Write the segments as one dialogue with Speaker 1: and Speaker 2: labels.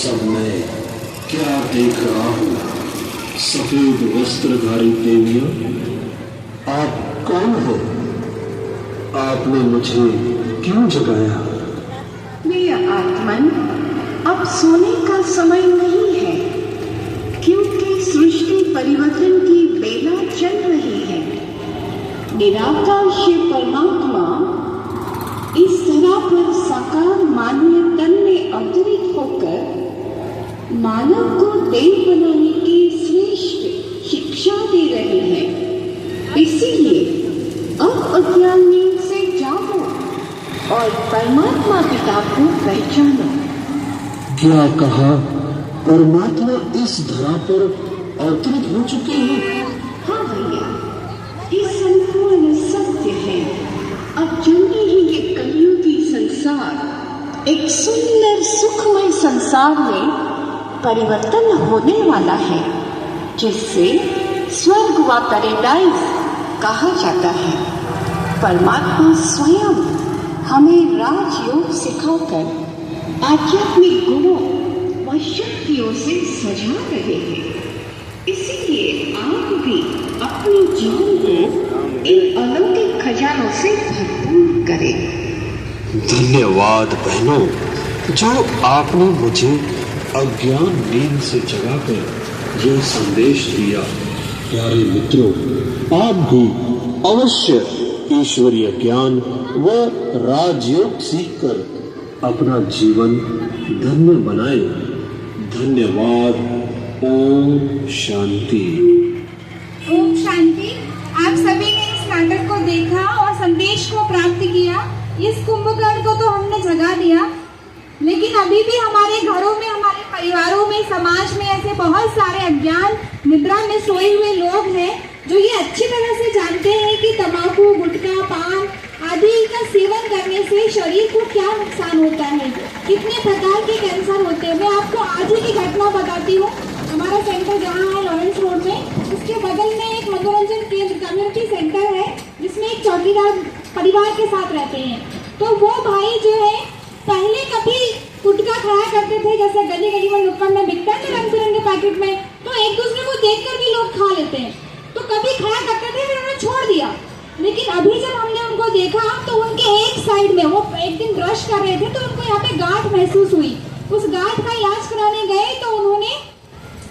Speaker 1: सब मैं क्या देख रहा हूँ? सफेद वस्त्रधारी देवियां, आप कौन हो? आपने मुझे क्यों जगाया?
Speaker 2: मेरे आत्मन, अब सोने का समय नहीं है, क्योंकि सृष्टि परिवर्तन की बेला चल रही है। निराकार शिव परमात्मा इस धरा पर साकार मानवीय तन में अवतरित होकर मानव को देव बनाने की श्रेष्ठ शिक्षा दे रहे हैं। इसीलिए अब अज्ञान नींद से जागो और परमात्मा पिता को पहचानो।
Speaker 1: क्या कहा? परमात्मा इस धरा पर अवतरित हो चुके हैं?
Speaker 2: हाँ भैया, ये संपूर्ण सत्य है। अब जल्दी ही ये कलियुगी संसार एक सुंदर सुखमय संसार में परिवर्तन होने वाला है, जिससे स्वर्ग व पैराडाइज कहा जाता है। परमात्मा स्वयं हमें राजयोग सिखाकर आध्यात्मिक गुणों व शक्तियों से सजा रहे हैं। इसीलिए आप भी अपने जीवन को इन अलौकिक खजानों से भरपूर करें।
Speaker 1: धन्यवाद बहनों, जो आपने मुझे अज्ञान नींद से जगाकर यह संदेश दिया। प्यारे मित्रों, आप भी अवश्य ईश्वरीय ज्ञान व राजयोग सीखकर अपना जीवन धन्य बनाए। धन्यवाद। ओम शांति।
Speaker 3: ओम शांति। आप सभी ने इस नाटक को देखा और संदेश को प्राप्त किया। इस कुंभकर्ण को तो हमने जगा दिया, लेकिन अभी भी हमारे घरों में, हमारे परिवारों में, समाज में ऐसे बहुत सारे अज्ञान निद्रा में सोए हुए लोग हैं जो ये अच्छी तरह से जानते हैं कि तंबाकू, गुटखा, पान आदि का सेवन करने से शरीर को क्या नुकसान होता है, कितने प्रकार के कैंसर होते हैं। मैं आपको आज ही की घटना बताती हूँ। हमारा सेंटर जहाँ है लॉरेंस रोड में, उसके बगल में एक मनोरंजन केंद्र कम्युनिटी सेंटर है, जिसमें एक चौकीदार परिवार के साथ रहते हैं। तो वो भाई जो है पहले कभी गुटखा खाया करते थे, जैसे गली गली में नुक्कड़ में बिकता है ना रंग बिरंगे पैकेट में, तो एक दूसरे को देखकर भी लोग खा लेते हैं। तो कभी खाया करते थे, फिर उन्होंने छोड़ दिया। लेकिन अभी जब हमने उनको देखा तो उनके एक साइड में वो एक दिन ब्रश कर रहे थे तो उनको यहाँ पे गांठ महसूस हुई। उस गांठ का इलाज कराने गए तो उन्होंने,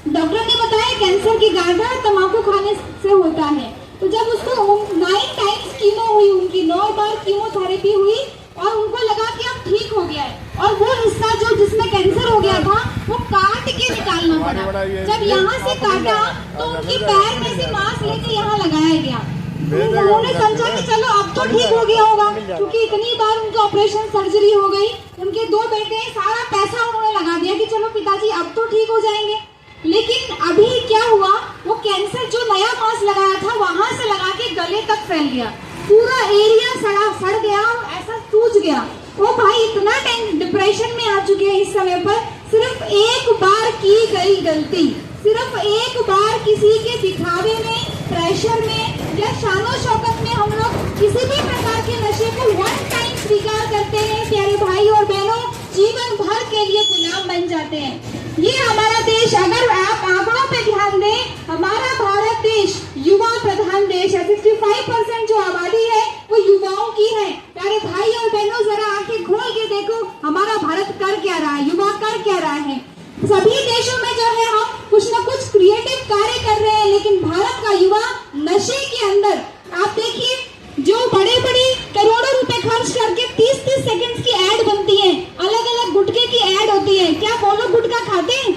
Speaker 3: डॉक्टर ने बताया कैंसर की गांठ है, तंबाकू खाने से होता है। तो जब उसको 9 टाइम्स कीमो हुई, उनकी 9 बार कीमोथेरेपी हुई और उनको लगा कि अब ठीक हो गया है। और वो हिस्सा जो जिसमें कैंसर हो गया था वो काट के निकालना पड़ा। जब यहाँ से काटा तो उनके पैर में से मांस लेके यहाँ लगाया गया। उन्होंने समझा कि चलो अब तो ठीक हो गया होगा, क्योंकि इतनी बार उनकी ऑपरेशन सर्जरी हो गई। उनके 2 बेटे, सारा पैसा उन्होंने लगा दिया कि चलो पिताजी अब तो ठीक हो जाएंगे। लेकिन अभी क्या हुआ, वो कैंसर जो नया मांस लगाया था वहां से लगा के गले तक फैल गया, पूरा एरिया सड़ गया, ऐसा सूज गया। वो भाई इतना डिप्रेशन में आ चुके हैं इस समय पर। सिर्फ एक बार की गई गलती, सिर्फ एक बार किसी के दिखावे में, प्रेशर में या शानो शौकत में हम लोग किसी भी प्रकार के नशे को 1 टाइम स्वीकार करते हैं, प्यारे भाई और बहनों, जीवन भर के लिए गुलाम बन जाते हैं। ये हमारा देश, अगर आप आंकड़ों पे ध्यान दें, हमारा भारत देश युवा प्रधान देश है। 65% जो आबादी है वो युवाओं की है। प्यारे भाई और बहनों, जरा आंखें खोल के देखो हमारा भारत कर क्या रहा है, युवा कर क्या रहा है। सभी देशों में जो है हम कुछ न कुछ क्रिएटिव कार्य कर रहे हैं, लेकिन भारत का युवा नशे के अंदर, आप देखिए जो बड़े बड़े करोड़ों रुपए खर्च करके 30-30 सेकंड्स की ऐड बनती है, अलग अलग गुटखे की ऐड होती है। क्या वो लोग गुटखा खाते हैं?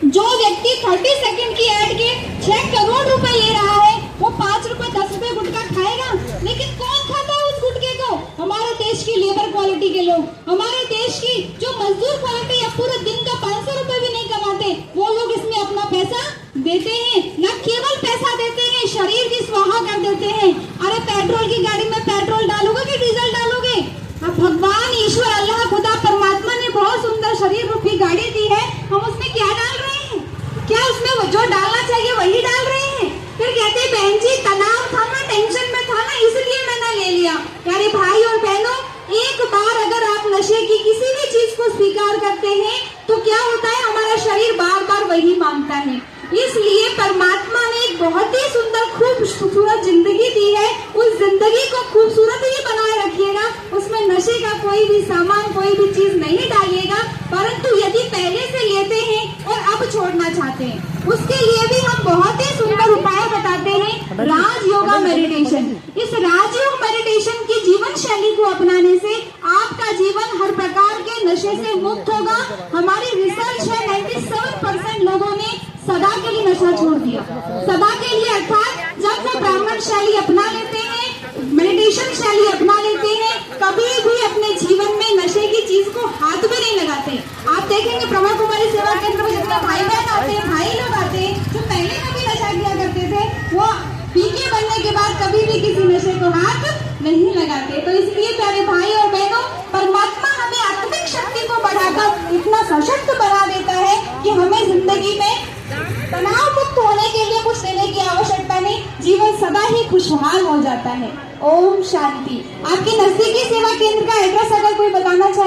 Speaker 3: जो व्यक्ति 30 सेकंड की ऐड के 6 करोड़ रुपए ले रहा है, वो 5 रुपए 10 रुपए गुटखा खाएगा। लेकिन कौन खाता है उस गुटखे को? हमारे देश की लेबर क्वालिटी के लोग, हमारे देश की जो मजदूर क्वालिटी या पूरे दिन का 500 रुपए भी नहीं कमाते, वो लोग इसमें अपना पैसा देते हैं। न केवल पैसा देते हैं, शरीर भी स्वाहा कर देते हैं। अरे पेट्रोल की गाड़ी में पेट्रोल डालोगे कि डीजल डालोगे? अब भगवान ईश्वर अल्लाह खुदा परमात्मा ने बहुत सुंदर शरीर रूपी गाड़ी दी है, हम उसमें क्या डाल रहे हैं? क्या उसमें जो डालना चाहिए वही डाल रहे हैं? फिर कहते हैं बहन जी तनाव था ना, टेंशन में था ना, इसलिए मैंने ले लिया। प्यारे भाई और बहनों, एक बार अगर आप नशे की किसी भी चीज को स्वीकार करते हैं तो क्या होता है, वही मांगता है। इसलिए परमात्मा ने एक बहुत ही सुंदर खूबसूरत जिंदगी दी है। उस जिंदगी को खूबसूरत ही बनाए रखिएगा, उसमें नशे का कोई भी सामान, कोई भी चीज नहीं डालिएगा। परंतु यदि पहले से लेते हैं और अब छोड़ना चाहते हैं, उसके लिए भी हम बहुत ही सुंदर उपाय बताते हैं, राजयोगा मेडिटेशन। इस राजयोग मेडिटेशन की जीवन शैली को अपनाने से आपका जीवन हर प्रकार के नशे से मुक्त होगा। हमारी रिसर्च है 97% लोगों ने सदा के लिए नशा छोड़ दिया। सदा के लिए अर्थात जब वो ब्राह्मण शैली अपना लेते हैं, मेडिटेशन शैली अपना लेते हैं, कभी भी अपने जीवन में नशे की चीज को हाथ भी नहीं लगाते। आप देखेंगे ब्रह्मा कुमारी सेवा केंद्र में जितने भाई बहन आते हैं, भाई लोग आते हैं, जो पहले कभी नशा किया करते थे, वो पीके बनने के बाद कभी भी किसी नशे को हाथ नहीं लगाते। तो इसलिए प्यारे भाई और बहनों, परमात्मा हमें आत्मिक शक्ति को बढ़ाकर इतना सशक्त बना देता है कि हमें जिंदगी में तनाव मुक्त होने के लिए कुछ लेने की आवश्यकता नहीं, जीवन सदा ही खुशहाल हो जाता है। ओम शांति। आपके नजदीकी सेवा केंद्र का एड्रेस अगर कोई बताना चाहे